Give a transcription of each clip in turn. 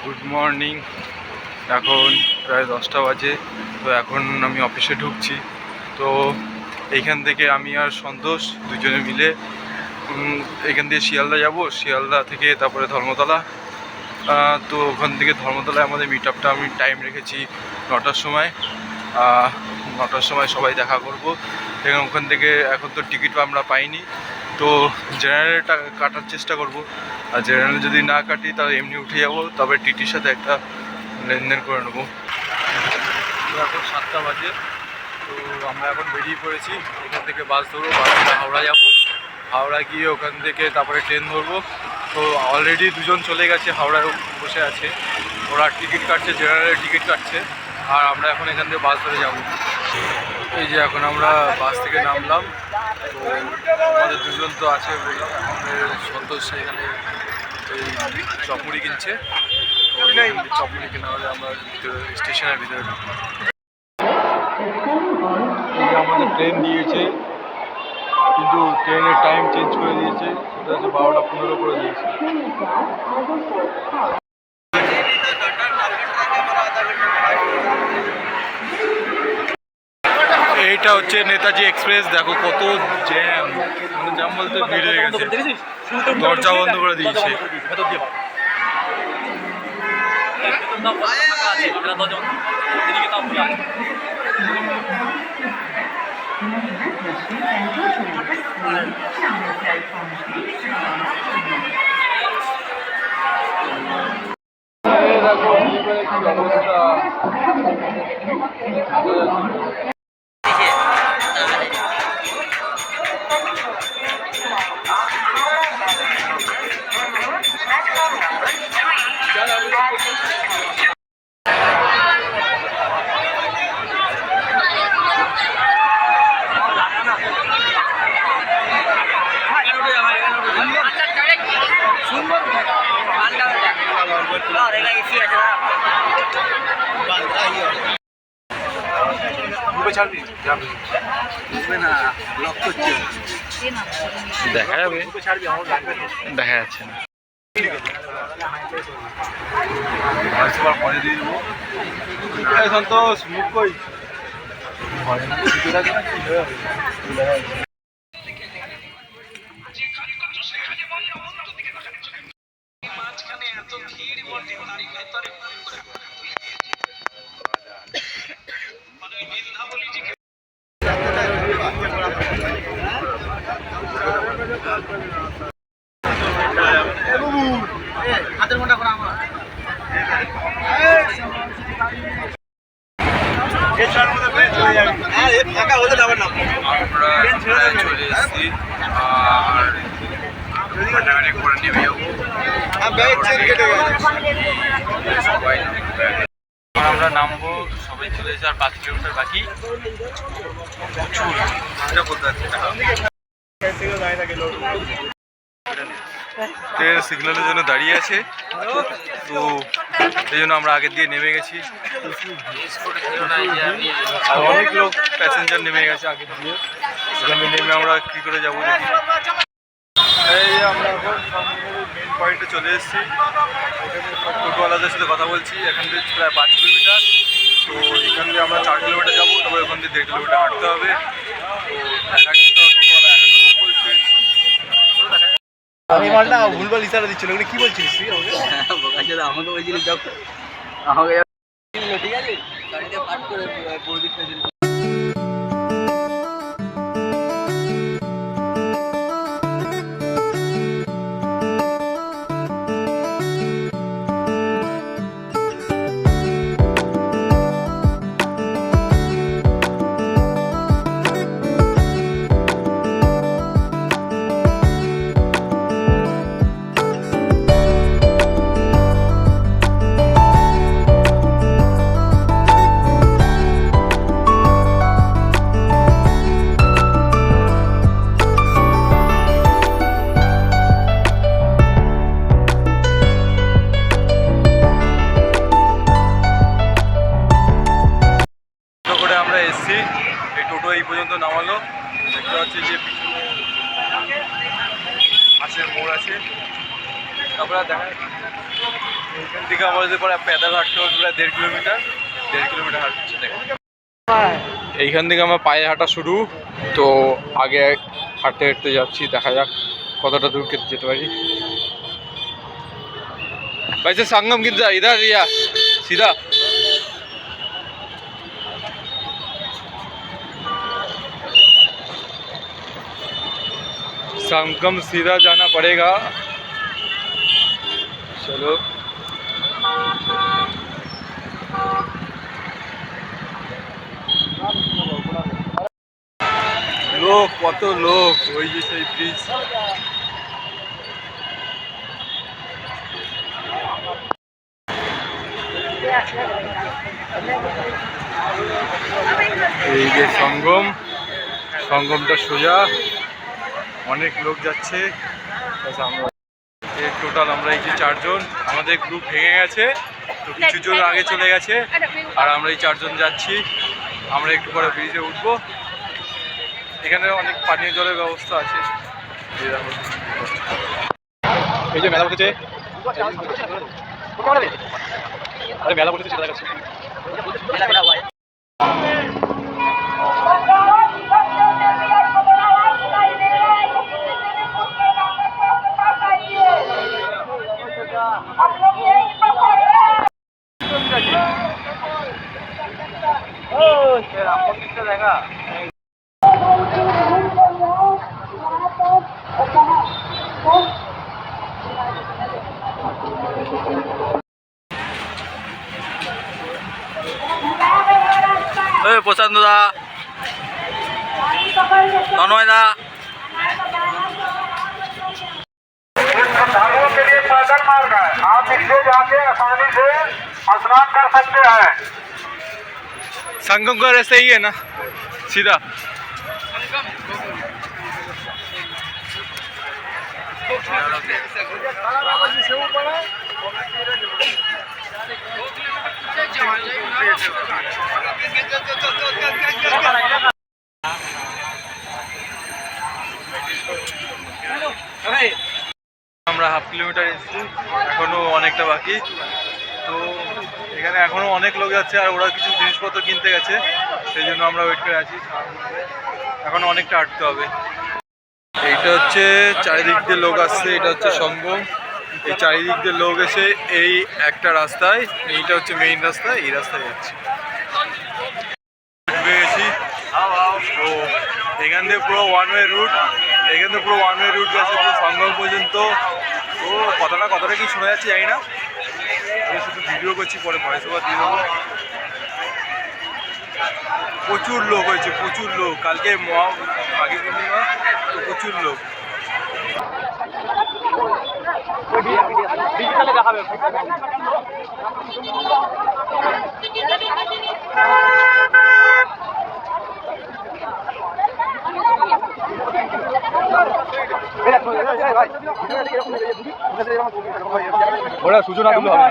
Good morning. এখন প্রায় 10টা বাজে। তো এখন আমি অফিসে ঢুকছি। তো এইখান থেকে আমি আর সন্তোষ দুজনে মিলে এখান থেকে শিয়ালদা যাব। শিয়ালদা থেকে তারপরে ধর্মতলা। তো ওখান থেকে ধর্মতলায় আমাদের মিট আপটা আমি টাইম রেখেছি 9টার সময়। 9টার সময় সবাই দেখা করব। এবং ওখান থেকে এখন তো টিকিট আমরা পাইনি, তো জেনারেলটা কাটার চেষ্টা করব। আর জেনারেল যদি না কাটি তাহলে এমনি উঠে যাব, তবে টিটির সাথে একটা লেনদেন করে নেবো। তো এখন 7টা বাজে। তো আমরা এখন বেরিয়ে পড়েছি। এখান থেকে বাস ধরবো, বাস ধরে হাওড়া যাব। হাওড়া গিয়ে ওখান থেকে তারপরে ট্রেন ধরবো। তো অলরেডি দুজন চলে গেছে, হাওড়ায় বসে আছে। ওরা টিকিট কাটছে, জেনারেলের টিকিট কাটছে। আর আমরা এখন এখান থেকে বাস ধরে যাব। এই যে এখন আমরা বাস থেকে নামলাম। তো আমাদের দুজন তো আছে বললাম, আমাদের সন্তোষ এখানে এই চপমুড়ি কিনছে। চপমুড়ি কেনা হলে আমরা স্টেশনের ভিতরে ঢুকবো। এই যে আমাদের ট্রেন দিয়েছে, কিন্তু ট্রেনের টাইম চেঞ্জ করে দিয়েছে। সেটা হচ্ছে 12টা 15 করে দিয়েছে। এইটা হচ্ছে নেতাজি এক্সপ্রেস। দেখো কত জ্যাম, জ্যাম বলতে ভিড় হয়ে গেছে। দরজা বন্ধ করে দিয়েছে। দেখো কি অবস্থা। দেখা যাবে, দেখা যাচ্ছে না। পরে দিয়ে দেবো। সন্তোষ মুখ কই আমরা চলে এসেছি। আর করে নেমে যাবো সবাই। আমরা নামবো, সবাই চলে এসেছে। আর 5 কিলোমিটার বাকি। ট্রেন সিগন্যালের জন্য দাঁড়িয়ে আছে, তো এই জন্য আমরা আগের দিয়ে নেমে গেছি। আর অনেক লোক প্যাসেঞ্জার নেমে গেছে আগের দিয়ে। এখানে নেমে আমরা কী করে যাবো দেখি। এই আমরা এখন মেন পয়েন্টে চলে এসেছি। এখানে সব টোটোওয়ালাদের সাথে কথা বলছি। এখান থেকে প্রায় 5 কিলোমিটার। তো এখান থেকে আমরা 4 কিলোমিটার যাবো, তারপরে ওখান থেকে 1.5 কিলোমিটার হাঁটতে হবে। তো এক একটা টোটোওয়ালা এক এক রকম বলছে। আমি মালটা ভুলভাল ইশারা দিচ্ছিল, ওগুলো কি বলছিস তুই আমাকে বলছিলিস আমাকে ঠিক আছে গাড়িতে পাঠ করে এসছি। এই টোটো এই পর্যন্ত নামালো। দেখতে পাচ্ছি যে পিছনে পাশের মোড় আছে। তারপরে দেখা থেকে আমাদের পরে পেদাল হাঁটতে হবে প্রায় 1.5 কিলোমিটার। 1.5 কিলোমিটার হাঁটছে দেখো। এইখান থেকে আমার পায়ে হাঁটা শুরু। তো আগে হাঁটতে হাঁটতে যাচ্ছি, দেখা যাক কতটা দূর যেতে পারি। वैसे संगम किधर, इधर या सीधा? संगम सीधा जाना पड़ेगा। चलो लोग, কত লোক, ওই যে সেই ব্রিজ। এই যে সঙ্গম, সঙ্গমটা সোজা, অনেক লোক যাচ্ছে। টোটাল আমরা এই যে 4 জন, আমাদের গ্রুপ ভেঙে গেছে, তো কিছু জন আগে চলে গেছে আর আমরা এই 4 জন যাচ্ছি। আমরা একটু পরে ব্রিজে উঠবো। এখানে অনেক পানীয় জলের ব্যবস্থা আছে। এই যে মেলা বসেছে, আরে মেলা বসেছে সেটা দেখাচ্ছি। দেখা প্রশান্ত দা, তন্ময় দা, श्रद्धालुओं के लिए पैदल मार्ग है, आप इससे जाके आसानी से स्नान कर सकते हैं। संगम का रास्ता ही है ना सीधा? আমরা হাফ কিলোমিটার এসেছি, এখনো অনেকটা বাকি। তো এখানে এখনো অনেক লোক যাচ্ছে আর ওরা কিছু জিনিসপত্র কিনতে গেছে, সেই জন্য আমরা ওয়েট করে আছি। এখনো অনেকটা হাঁটতে হবে। এইটা হচ্ছে চারিদিক দিয়ে লোক আসছে, এটা হচ্ছে সঙ্গম। এই চারিদিক দিয়ে লোক এসে এই একটা রাস্তায়, এইটা হচ্ছে মেইন রাস্তা, এই রাস্তায় যাচ্ছে। ঢুকে গেছি। তো এখান থেকে পুরো ওয়ান ওয়ে রুট, এখান থেকে পুরো ওয়ান ওয়ে রুট গেছে পুরো সঙ্গম পর্যন্ত। তো কতটা কি শোনা যাচ্ছে জানি না, শুধু ভিডিও করছি, পরে ভয়েস ওভার দিয়ে দেবো। প্রচুর লোক হয়েছে, প্রচুর লোক। কালকে মাঘী পূর্ণিমা, তো প্রচুর লোক। ওরা সূচনা দিতে হবে।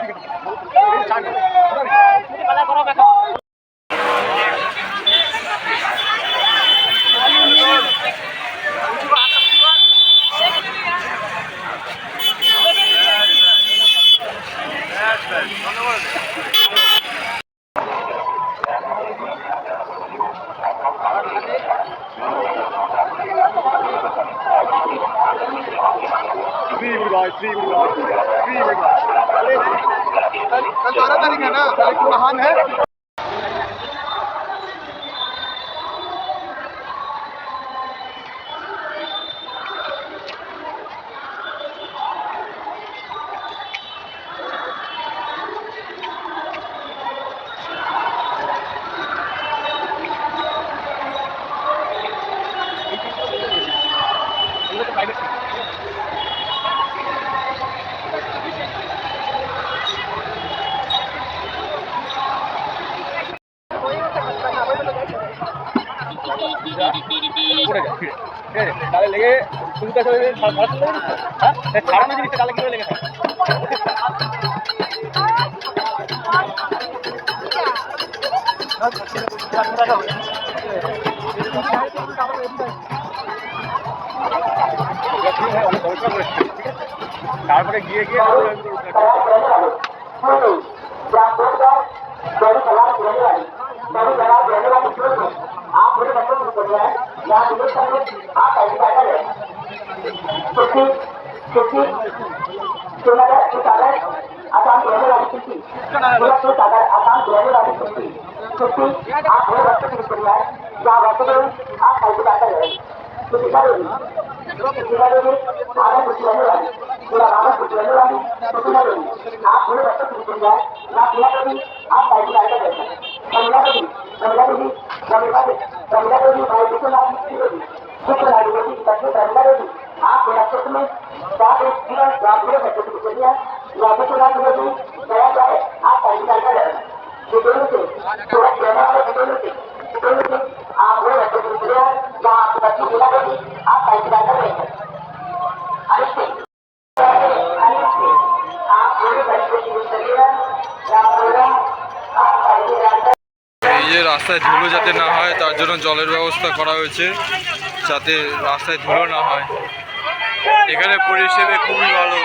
कल 12 तारीख है ना, कल एक महान है। তাহলে লেগে শুরু কাছে ছাড়ানো জিনিসটা তাহলে কিভাবে লেগে থাকে? তারপরে গিয়ে এই যে রাস্তায় ধুলো যাতে না হয় তার জন্য জলের ব্যবস্থা করা হয়েছে, যাতে রাস্তায় ধুলো না হয়। এখানে পরিষেবা খুবই ভালো।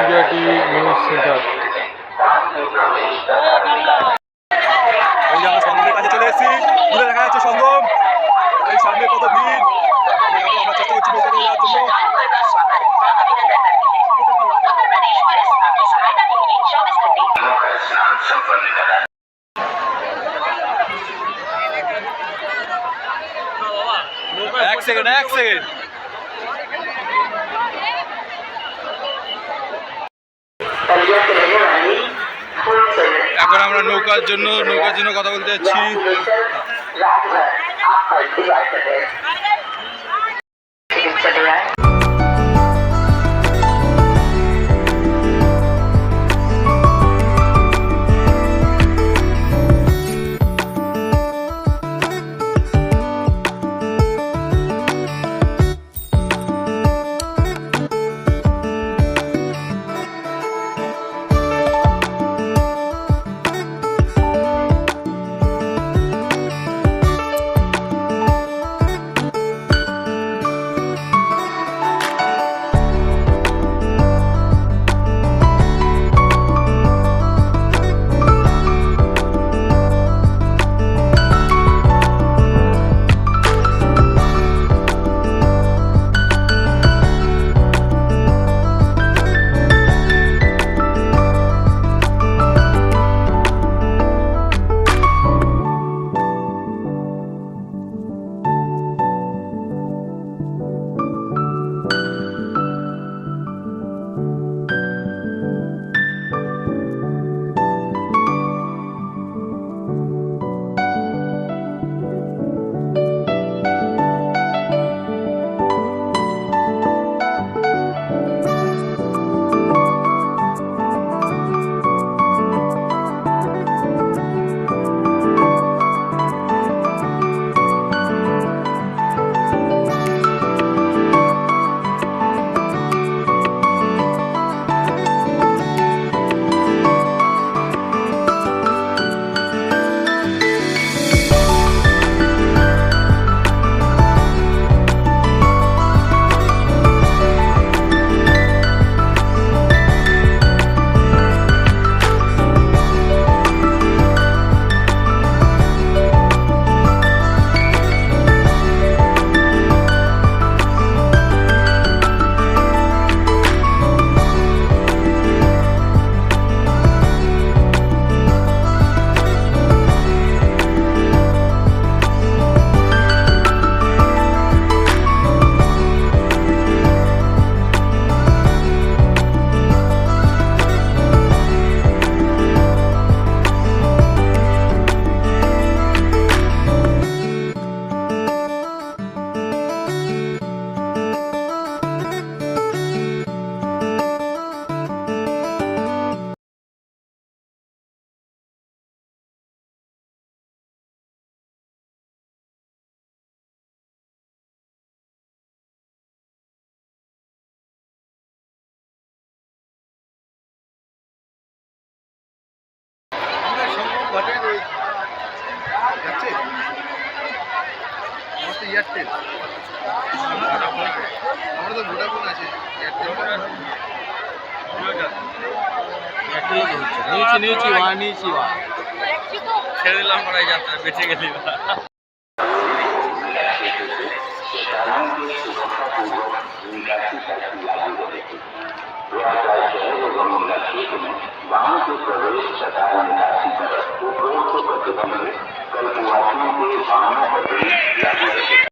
India TV news centre. এই যে আমরা সঙ্গমের কাছে চলে এসেছি, দূরে দেখা যাচ্ছে সঙ্গম। এই সামনে কত ভিড়, আমরা চেষ্টা করছি ভেতরে যাওয়ার জন্য। এক সেকেন্ড। এখন আমরা নৌকার জন্য কথা বলতে যাচ্ছি। ছেড়ে দিলাম করাই যাত্রা বেঁচে গেলি वाहन के प्रवेश तथा निकासी पर उपरोक्त प्रतिबंध कल्पवासियों के वाहनों पर भी लागू रहेगा।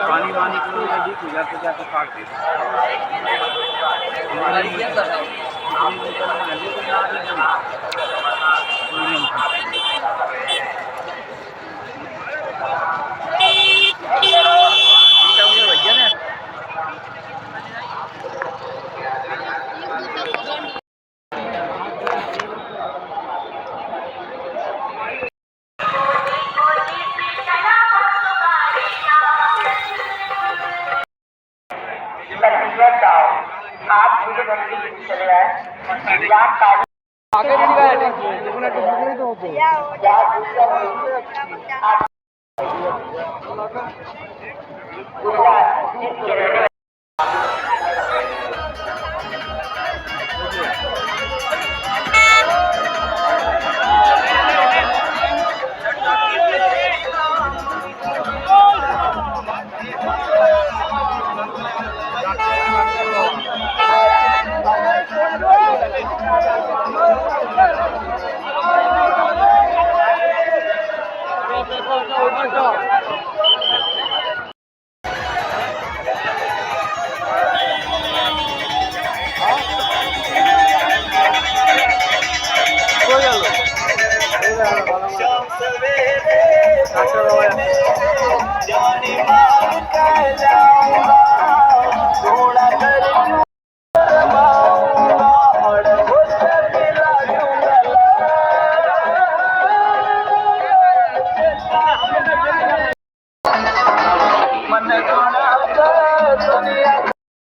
पानी वानी जाते जाते काट दे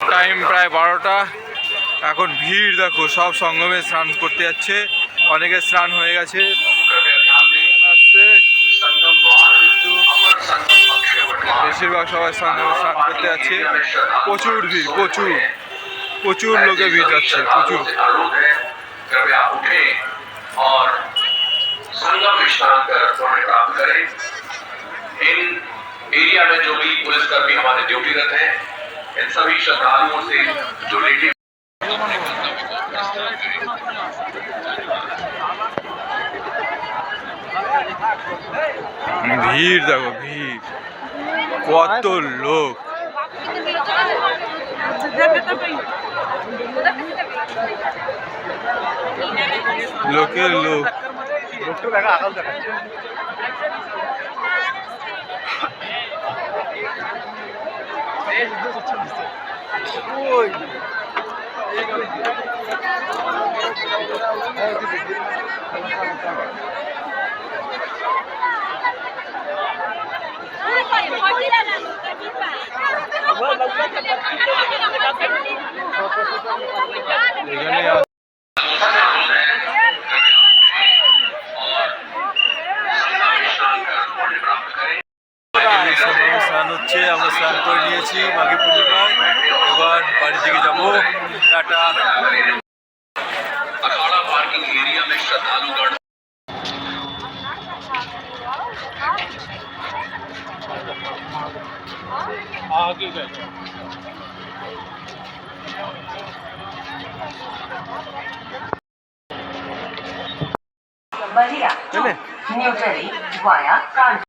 টাইম প্রায় 12টা। এখন ভিড় দেখো, সব সঙ্গমে স্নান করতে যাচ্ছে, অনেকে স্নান হয়ে গেছে আসছে, কিন্তু বেশিরভাগ সবাই সঙ্গমে স্নান করতে যাচ্ছে। প্রচুর ভিড়, প্রচুর প্রচুর লোকে ভিড় যাচ্ছে, প্রচুর। और संगम में स्नान कर पुण्य प्राप्त करें। इन एरिया में जो भी पुलिसकर्मी हमारे ड्यूटीरत हैं, इन सभी श्रद्धालुओं से जो लेडी ভিড় দেখো, ভিড় কত লোক। লোকের লোক। এখানে আমরা স্নান করে নিয়েছি মাঘী পূর্ণিমায়, এবার বাড়ির দিকে যাবো। টাটা। अखाड़ा पार्किंग एरिया में श्रद्धालुगण Maria, New Delhi via Kanpur.